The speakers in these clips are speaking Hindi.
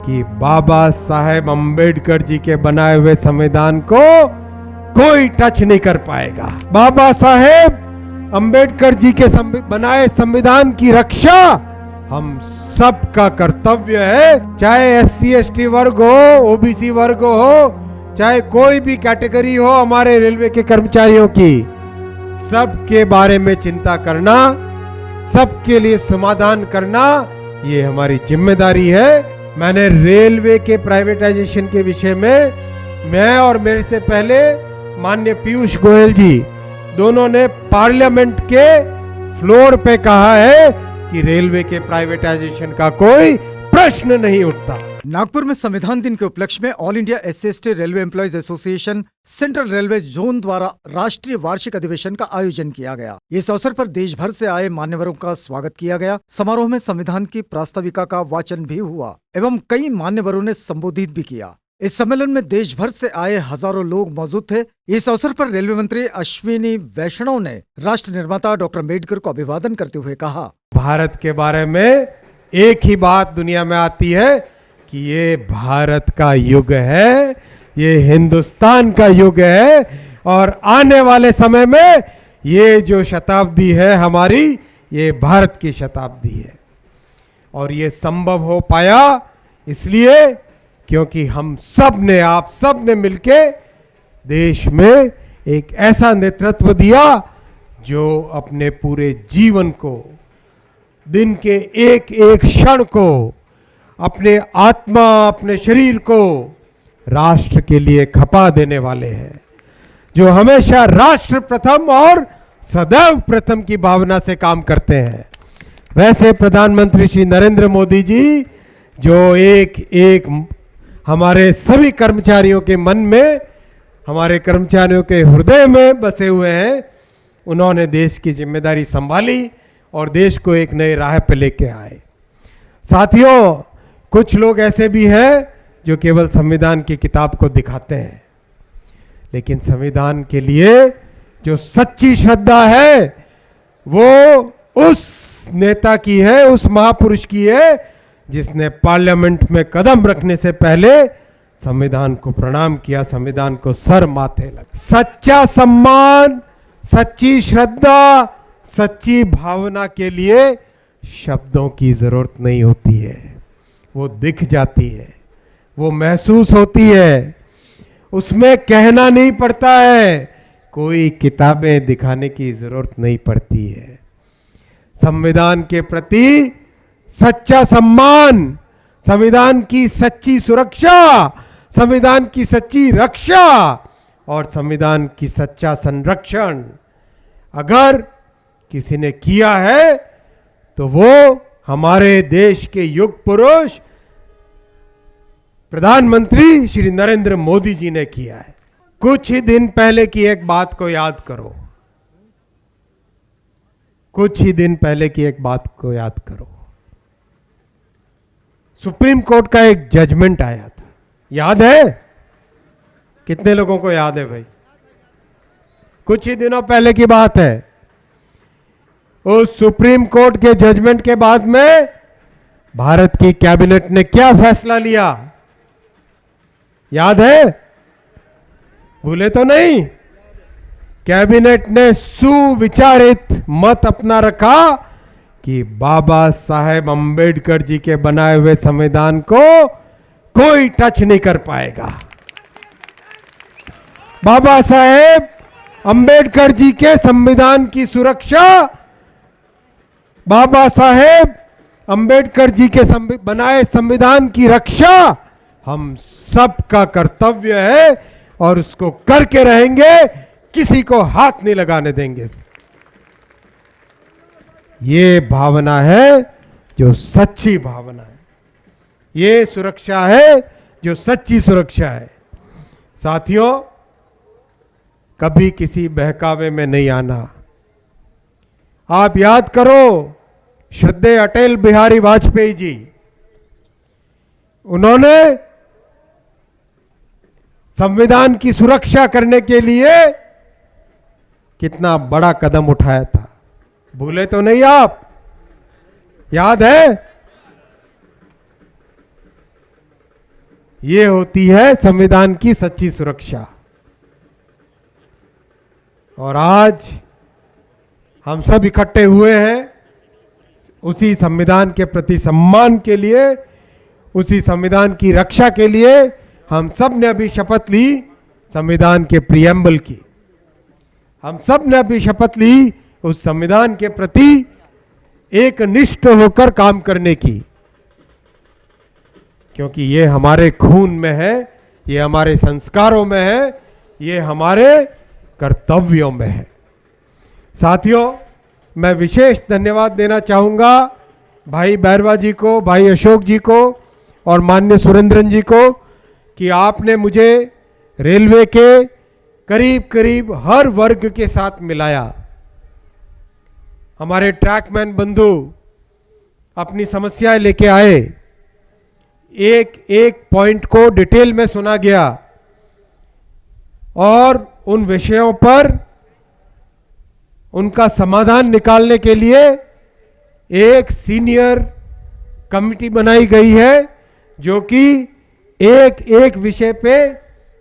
कि बाबा साहेब अंबेडकर जी के बनाए हुए संविधान को कोई टच नहीं कर पाएगा। बाबा साहेब अंबेडकर जी के बनाए संविधान की रक्षा हम सबका कर्तव्य है, चाहे SC ST वर्ग हो, OBC वर्ग हो, चाहे कोई भी कैटेगरी हो हमारे रेलवे के कर्मचारियों की, सबके बारे में चिंता करना, सबके लिए समाधान करना, ये हमारी जिम्मेदारी है। मैंने रेलवे के प्राइवेटाइजेशन के विषय में मैं और मेरे से पहले माननीय पीयूष गोयल जी दोनों ने पार्लियामेंट के फ्लोर पे कहा है कि रेलवे के प्राइवेटाइजेशन का कोई प्रश्न नहीं उठता। नागपुर में संविधान दिन के उपलक्ष्य में all India SC ST railway employees association central railway zone द्वारा राष्ट्रीय वार्षिक अधिवेशन का आयोजन किया गया। इस अवसर पर देश भर से आए मान्यवरों का स्वागत किया गया। समारोह में संविधान की प्रास्ताविका का वाचन भी हुआ एवं कई मान्यवरों ने संबोधित भी किया। इस सम्मेलन में देश भर से आए हजारों लोग मौजूद थे। इस अवसर पर रेलवे मंत्री अश्विनी वैष्णव ने राष्ट्र निर्माता डॉक्टर अम्बेडकर को अभिवादन करते हुए कहा, भारत के बारे में एक ही बात दुनिया में आती है कि ये भारत का युग है, ये हिंदुस्तान का युग है और आने वाले समय में ये जो शताब्दी है हमारी, ये भारत की शताब्दी है। और ये संभव हो पाया इसलिए क्योंकि हम सब ने, आप सब ने मिलके देश में एक ऐसा नेतृत्व दिया जो अपने पूरे जीवन को, दिन के एक एक क्षण को, अपने आत्मा, अपने शरीर को राष्ट्र के लिए खपा देने वाले हैं, जो हमेशा राष्ट्र प्रथम और सदैव प्रथम की भावना से काम करते हैं। वैसे प्रधानमंत्री श्री नरेंद्र मोदी जी जो एक एक हमारे सभी कर्मचारियों के मन में, हमारे कर्मचारियों के हृदय में बसे हुए हैं, उन्होंने देश की जिम्मेदारी संभाली और देश को एक नए राह पे लेके आए। साथियों, कुछ लोग ऐसे भी हैं जो केवल संविधान की किताब को दिखाते हैं, लेकिन संविधान के लिए जो सच्ची श्रद्धा है वो उस नेता की है, उस महापुरुष की है जिसने पार्लियामेंट में कदम रखने से पहले संविधान को प्रणाम किया, संविधान को सर माथे लगा। सच्चा सम्मान, सच्ची श्रद्धा, सच्ची भावना के लिए शब्दों की जरूरत नहीं होती है, वो दिख जाती है, वो महसूस होती है, उसमें कहना नहीं पड़ता है, कोई किताबें दिखाने की जरूरत नहीं पड़ती है। संविधान के प्रति सच्चा सम्मान, संविधान की सच्ची सुरक्षा, संविधान की सच्ची रक्षा और संविधान की सच्चा संरक्षण अगर किसी ने किया है तो वो हमारे देश के युग पुरुष प्रधानमंत्री श्री नरेंद्र मोदी जी ने किया है। कुछ ही दिन पहले की एक बात को याद करो, कुछ ही दिन पहले की एक बात को याद करो। सुप्रीम कोर्ट का एक जजमेंट आया था, याद है? कितने लोगों को याद है भाई? कुछ ही दिनों पहले की बात है। उस सुप्रीम कोर्ट के जजमेंट के बाद में भारत की कैबिनेट ने क्या फैसला लिया, याद है? भूले तो नहीं? कैबिनेट ने सुविचारित मत अपना रखा कि बाबा साहेब अंबेडकर जी के बनाए हुए संविधान को कोई टच नहीं कर पाएगा। बाबा साहेब अंबेडकर जी के संविधान की सुरक्षा, बाबा साहेब अंबेडकर जी के बनाए संविधान की रक्षा हम सबका कर्तव्य है और उसको करके रहेंगे, किसी को हाथ नहीं लगाने देंगे। ये भावना है जो सच्ची भावना है, ये सुरक्षा है जो सच्ची सुरक्षा है। साथियों, कभी किसी बहकावे में नहीं आना। आप याद करो श्रद्धेय अटल बिहारी वाजपेयी जी, उन्होंने संविधान की सुरक्षा करने के लिए कितना बड़ा कदम उठाया था, भूले तो नहीं आप? याद है? ये होती है संविधान की सच्ची सुरक्षा। और आज हम सब इकट्ठे हुए हैं उसी संविधान के प्रति सम्मान के लिए, उसी संविधान की रक्षा के लिए। हम सब ने अभी शपथ ली संविधान के प्रियम्बल की, हम सब ने अभी शपथ ली उस संविधान के प्रति एक निष्ठ होकर काम करने की, क्योंकि ये हमारे खून में है, ये हमारे संस्कारों में है, ये हमारे कर्तव्यों में है। साथियों, मैं विशेष धन्यवाद देना चाहूंगा भाई बैरवा जी को, भाई अशोक जी को और माननीय सुरेंद्रन जी को कि आपने मुझे रेलवे के करीब करीब हर वर्ग के साथ मिलाया। हमारे ट्रैकमैन बंधु अपनी समस्याएं लेके आए, एक एक पॉइंट को डिटेल में सुना गया और उन विषयों पर उनका समाधान निकालने के लिए एक सीनियर कमिटी बनाई गई है जो कि एक एक विषय पे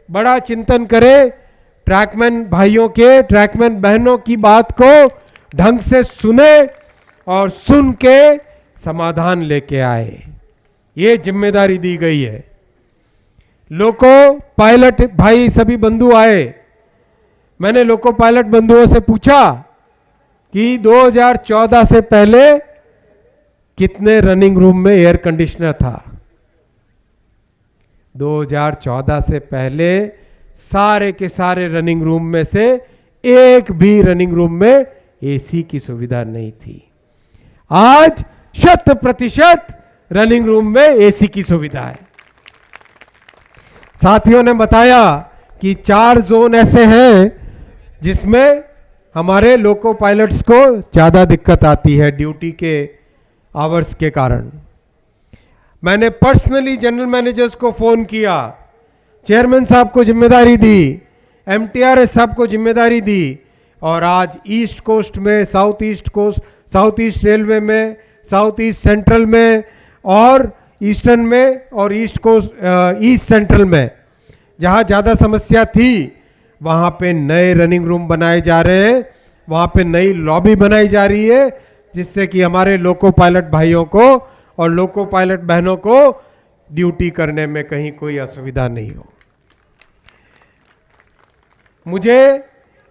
बड़ा चिंतन करे, ट्रैकमैन भाइयों के, ट्रैकमैन बहनों की बात को ढंग से सुने और सुन के समाधान लेके आए। ये जिम्मेदारी दी गई है। लोको पायलट भाई सभी बंधु आए। मैंने लोको पायलट बंधुओं से पूछा कि 2014 से पहले कितने रनिंग रूम में एयर कंडीशनर था। 2014 से पहले सारे के सारे रनिंग रूम में से एक भी रनिंग रूम में एसी की सुविधा नहीं थी। आज 100% रनिंग रूम में एसी की सुविधा है। साथियों ने बताया कि 4 जोन ऐसे हैं जिसमें हमारे लोको पायलट्स को ज्यादा दिक्कत आती है ड्यूटी के आवर्स के कारण। मैंने पर्सनली जनरल मैनेजर्स को फोन किया, चेयरमैन साहब को जिम्मेदारी दी, एमटीआरएस साहब को जिम्मेदारी दी और आज ईस्ट कोस्ट में, south east coast, south east railway में, साउथ ईस्ट सेंट्रल में और ईस्टर्न में और ईस्ट कोस्ट ईस्ट सेंट्रल में जहां ज्यादा समस्या थी वहां पे नए रनिंग रूम बनाए जा रहे हैं, वहां पे नई लॉबी बनाई जा रही है जिससे कि हमारे लोको पायलट भाइयों को और लोको पायलट बहनों को ड्यूटी करने में कहीं कोई असुविधा नहीं हो। मुझे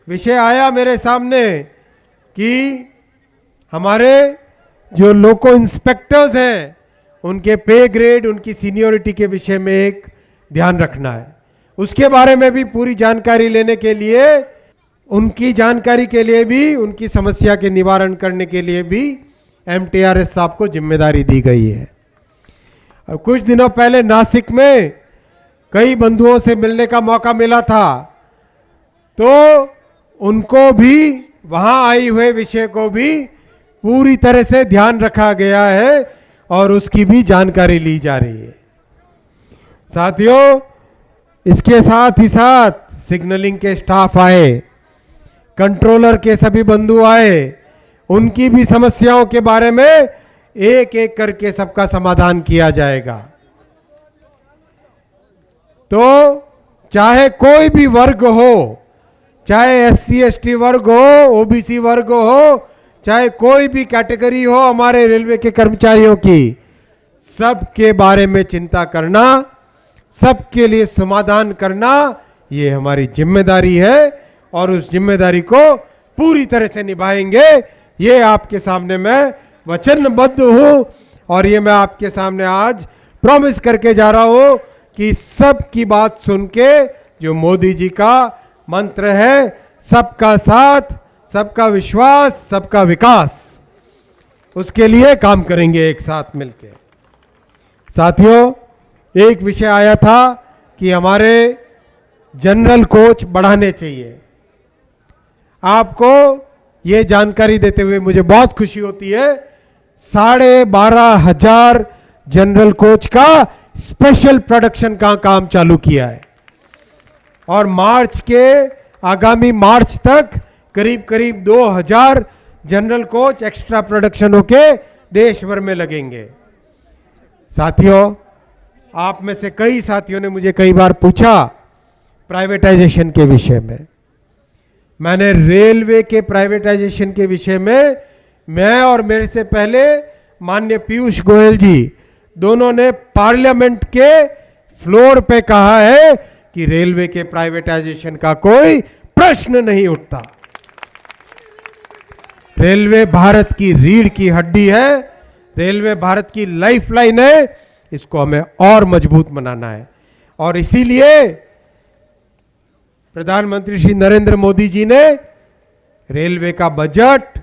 विषय आया मेरे सामने कि हमारे जो लोको इंस्पेक्टर्स हैं उनके पे ग्रेड, उनकी सीनियरिटी के विषय में एक ध्यान रखना है। उसके बारे में भी पूरी जानकारी लेने के लिए, उनकी जानकारी के लिए भी, उनकी समस्या के निवारण करने के लिए भी एमटीआरएस साहब को जिम्मेदारी दी गई है। अब कुछ दिनों पहले नासिक में कई बंधुओं से मिलने का मौका मिला था, तो उनको भी वहां आई हुए विषय को भी पूरी तरह से ध्यान रखा गया है और उसकी भी जानकारी ली जा रही है। साथियों, इसके साथ ही साथ सिग्नलिंग के स्टाफ आए, कंट्रोलर के सभी बंधु आए, उनकी भी समस्याओं के बारे में एक एक करके सबका समाधान किया जाएगा। तो चाहे कोई भी वर्ग हो, चाहे एससी एसटी वर्ग हो, ओबीसी वर्ग हो, चाहे कोई भी कैटेगरी हो हमारे रेलवे के कर्मचारियों की, सबके बारे में चिंता करना, सबके लिए समाधान करना, ये हमारी जिम्मेदारी है और उस जिम्मेदारी को पूरी तरह से निभाएंगे। ये आपके सामने मैं वचनबद्ध हूं और ये मैं आपके सामने आज प्रॉमिस करके जा रहा हूं कि सबकी बात सुन के जो मोदी जी का मंत्र है, सबका साथ, सबका विश्वास, सबका विकास, उसके लिए काम करेंगे एक साथ मिलकर। साथियों, एक विषय आया था कि हमारे जनरल कोच बढ़ाने चाहिए। आपको ये जानकारी देते हुए मुझे बहुत खुशी होती है, 12,500 जनरल कोच का स्पेशल प्रोडक्शन का काम चालू किया है और मार्च के, आगामी मार्च तक करीब करीब 2,000 जनरल कोच एक्स्ट्रा प्रोडक्शन होके देश भर में लगेंगे। साथियों, आप में से कई साथियों ने मुझे कई बार पूछा प्राइवेटाइजेशन के विषय में। मैंने रेलवे के प्राइवेटाइजेशन के विषय में, मैं और मेरे से पहले माननीय पीयूष गोयल जी दोनों ने पार्लियामेंट के फ्लोर पे कहा है कि रेलवे के प्राइवेटाइजेशन का कोई प्रश्न नहीं उठता। रेलवे भारत की रीढ़ की हड्डी है, रेलवे भारत की लाइफलाइन है, इसको हमें और मजबूत बनाना है। और इसीलिए प्रधानमंत्री श्री नरेंद्र मोदी जी ने रेलवे का बजट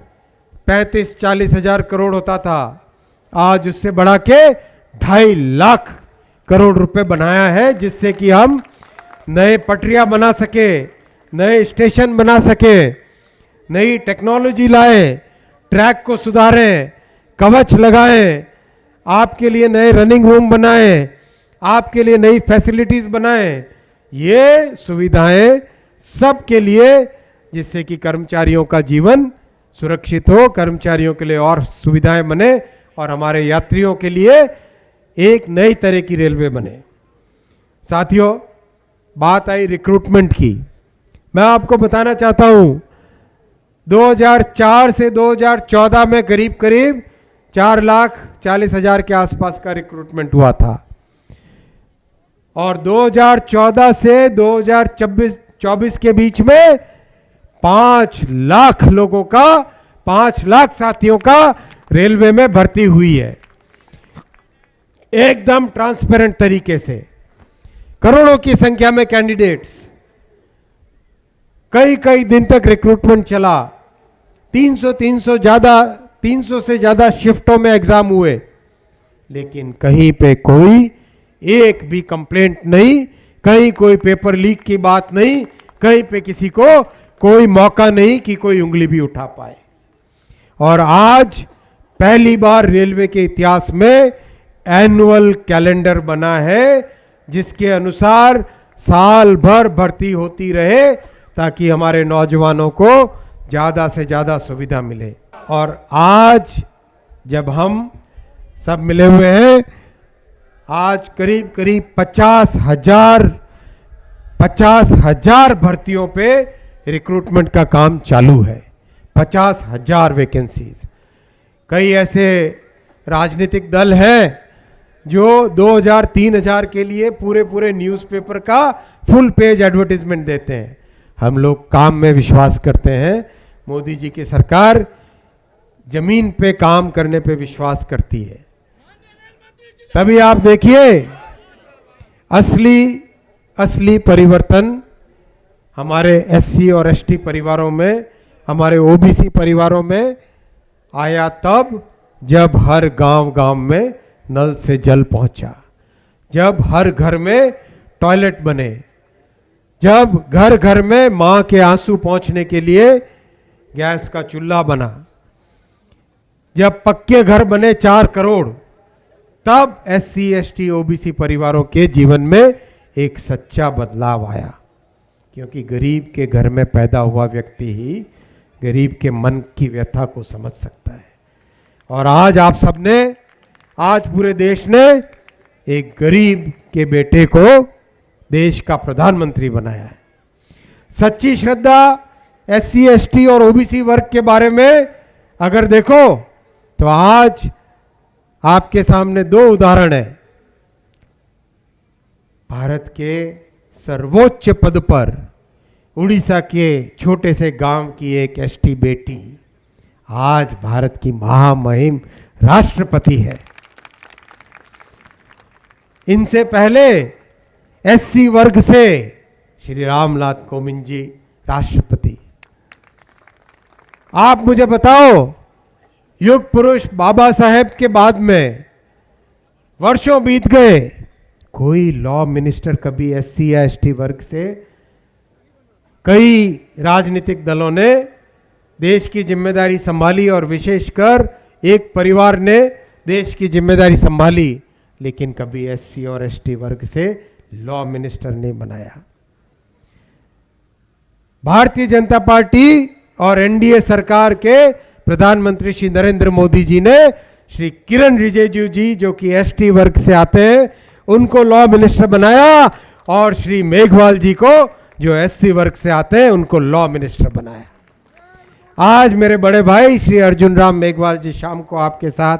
35-40 हजार करोड़ होता था, आज उससे बढ़ा के 2.5 लाख करोड़ रुपए बनाया है, जिससे कि हम नए पटरियां बना सके, नए स्टेशन बना सके, नई टेक्नोलॉजी लाए, ट्रैक को सुधारें, कवच लगाएं, आपके लिए नए रनिंग रूम बनाएं, आपके लिए नई फैसिलिटीज बनाएं। ये सुविधाएं सबके लिए, जिससे कि कर्मचारियों का जीवन सुरक्षित हो, कर्मचारियों के लिए और सुविधाएं बने और हमारे यात्रियों के लिए एक नई तरह की रेलवे बने। साथियों, बात आई रिक्रूटमेंट की। मैं आपको बताना चाहता हूं 2004 से 2014 में करीब करीब 4,40,000 के आसपास का रिक्रूटमेंट हुआ था और 2014 से 2024 के बीच में 5 लाख लोगों का, 5 लाख साथियों का रेलवे में भर्ती हुई है, एकदम ट्रांसपेरेंट तरीके से। करोड़ों की संख्या में कैंडिडेट्स, कई कई दिन तक रिक्रूटमेंट चला, 300 से ज्यादा शिफ्टों में एग्जाम हुए, लेकिन कहीं पे कोई एक भी कंप्लेंट नहीं, कहीं कोई पेपर लीक की बात नहीं, कहीं पे किसी को कोई मौका नहीं कि कोई उंगली भी उठा पाए। और आज पहली बार रेलवे के इतिहास में एनुअल कैलेंडर बना है, जिसके अनुसार साल भर भर्ती होती रहे, ताकि हमारे नौजवानों को ज्यादा से ज्यादा सुविधा मिले। और आज जब हम सब मिले हुए हैं, आज करीब करीब 50,000 भर्तियों पे रिक्रूटमेंट का काम चालू है। 50,000 वैकेंसीज। कई ऐसे राजनीतिक दल हैं जो 2,000-3,000 के लिए पूरे न्यूज़पेपर का फुल पेज एडवर्टाइजमेंट देते हैं। हम लोग काम में विश्वास करते हैं। मोदी जी की सरकार जमीन पे काम करने पे विश्वास करती है। तभी आप देखिए असली परिवर्तन हमारे एससी और एसटी परिवारों में, हमारे ओबीसी परिवारों में आया तब जब हर गांव में नल से जल पहुंचा, जब हर घर में टॉयलेट बने, जब घर घर में मां के आंसू पहुंचने के लिए गैस का चूल्हा बना, जब पक्के घर बने 4 करोड़, तब एससी एसटी ओबीसी परिवारों के जीवन में एक सच्चा बदलाव आया। क्योंकि गरीब के घर में पैदा हुआ व्यक्ति ही गरीब के मन की व्यथा को समझ सकता है। और आज आप सबने, आज पूरे देश ने एक गरीब के बेटे को देश का प्रधानमंत्री बनाया है। सच्ची श्रद्धा एससी एसटी और ओबीसी वर्ग के बारे में अगर देखो तो आज आपके सामने 2 उदाहरण है। भारत के सर्वोच्च पद पर उड़ीसा के छोटे से गांव की एक एसटी बेटी आज भारत की महामहिम राष्ट्रपति है। इनसे पहले एससी वर्ग से श्री रामनाथ कोविंद जी राष्ट्रपति। आप मुझे बताओ, युग पुरुष बाबा साहेब के बाद में वर्षों बीत गए, कोई लॉ मिनिस्टर कभी एससी या एसटी वर्ग से? कई राजनीतिक दलों ने देश की जिम्मेदारी संभाली और विशेषकर एक परिवार ने देश की जिम्मेदारी संभाली, लेकिन कभी एससी और एसटी वर्ग से लॉ मिनिस्टर नहीं बनाया। भारतीय जनता पार्टी और एनडीए सरकार के प्रधानमंत्री श्री नरेंद्र मोदी जी ने श्री किरण रिजिजू जी, जो कि एसटी वर्ग से आते हैं, उनको लॉ मिनिस्टर बनाया और श्री मेघवाल जी को जो एससी वर्ग से आते हैं उनको लॉ मिनिस्टर बनाया। आज मेरे बड़े भाई श्री अर्जुन राम मेघवाल जी शाम को आपके साथ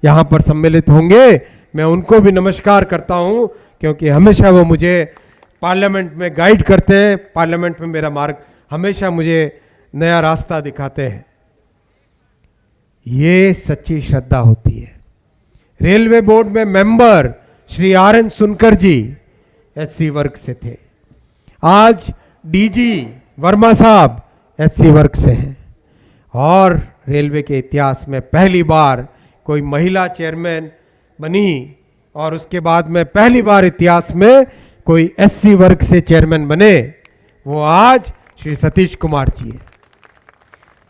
यहां पर सम्मिलित होंगे। मैं उनको भी नमस्कार करता हूं क्योंकि हमेशा वो मुझे पार्लियामेंट में गाइड करते हैं, पार्लियामेंट में मेरा मार्ग हमेशा मुझे नया रास्ता दिखाते हैं। ये सच्ची श्रद्धा होती है। रेलवे बोर्ड में मेंबर श्री RN सुनकर जी एससी वर्ग से थे। आज डीजी वर्मा साहब एससी वर्ग से हैं और रेलवे के इतिहास में पहली बार कोई महिला चेयरमैन बनी और उसके बाद में पहली बार इतिहास में कोई एससी वर्ग से चेयरमैन बने, वो आज श्री सतीश कुमार जी हैं।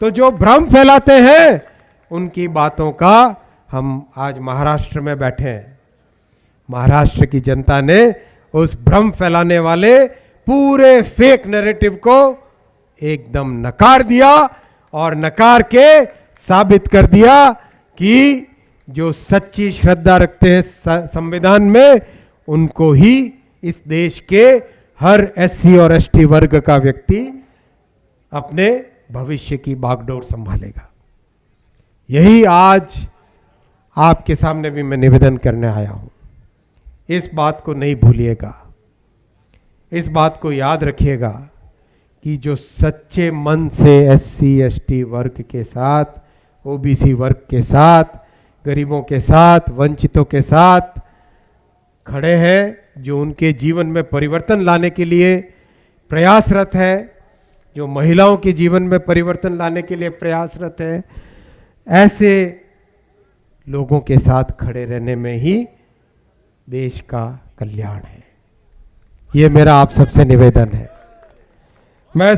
तो जो भ्रम फैलाते हैं उनकी बातों का हम आज महाराष्ट्र में बैठे हैं। महाराष्ट्र की जनता ने उस भ्रम फैलाने वाले पूरे फेक नैरेटिव को एकदम नकार दिया और नकार के साबित कर दिया कि जो सच्ची श्रद्धा रखते हैं संविधान में उनको ही इस देश के हर एससी और एसटी वर्ग का व्यक्ति अपने भविष्य की बागडोर संभालेगा। यही आज आपके सामने भी मैं निवेदन करने आया हूं। इस बात को नहीं भूलिएगा, इस बात को याद रखिएगा कि जो सच्चे मन से एससी एसटी वर्ग के साथ, ओबीसी वर्ग के साथ, गरीबों के साथ, वंचितों के साथ खड़े हैं, जो उनके जीवन में परिवर्तन लाने के लिए प्रयासरत है, जो महिलाओं के जीवन में परिवर्तन लाने के लिए प्रयासरत है, ऐसे लोगों के साथ खड़े रहने में ही देश का कल्याण है। ये मेरा आप सबसे निवेदन है। मैं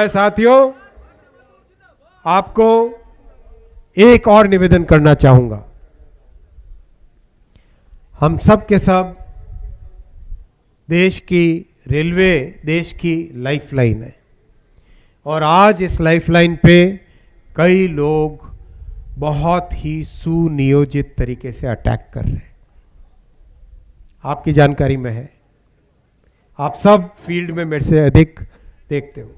साथियों आपको एक और निवेदन करना चाहूंगा। हम सब के सब देश की रेलवे देश की लाइफलाइन है और आज इस लाइफलाइन पे कई लोग बहुत ही सुनियोजित तरीके से अटैक कर रहे हैं। आपकी जानकारी में है, आप सब फील्ड में मेरे से अधिक देखते हो।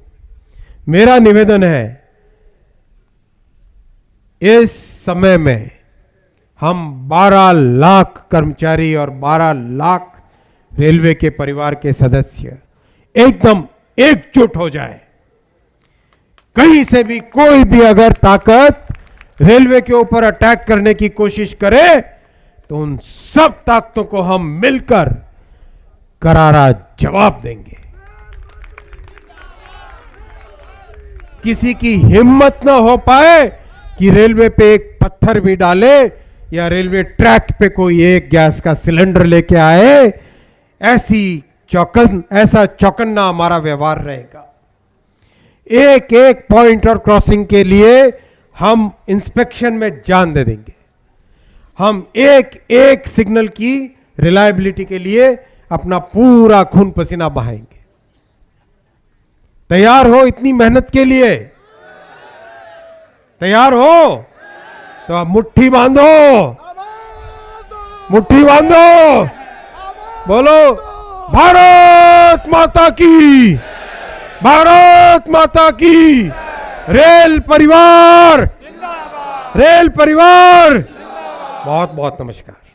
मेरा निवेदन है, इस समय में हम 12 लाख कर्मचारी और 12 लाख रेलवे के परिवार के सदस्य एकदम एकजुट हो जाए। कहीं से भी कोई भी अगर ताकत रेलवे के ऊपर अटैक करने की कोशिश करे तो उन सब ताकतों को हम मिलकर करारा जवाब देंगे। किसी की हिम्मत ना हो पाए कि रेलवे पे एक पत्थर भी डाले या रेलवे ट्रैक पे कोई एक गैस का सिलेंडर लेके आए, ऐसा चौकन्ना हमारा व्यवहार रहेगा। एक एक पॉइंट और क्रॉसिंग के लिए हम इंस्पेक्शन में जान दे देंगे। हम एक एक सिग्नल की रिलायबिलिटी के लिए अपना पूरा खून पसीना बहाएंगे। तैयार हो इतनी मेहनत के लिए? तैयार हो तो आप मुट्ठी बांधो, मुट्ठी बांधो, बोलो भारत माता की, भारत माता की। रेल परिवार, रेल परिवार। बहुत बहुत नमस्कार।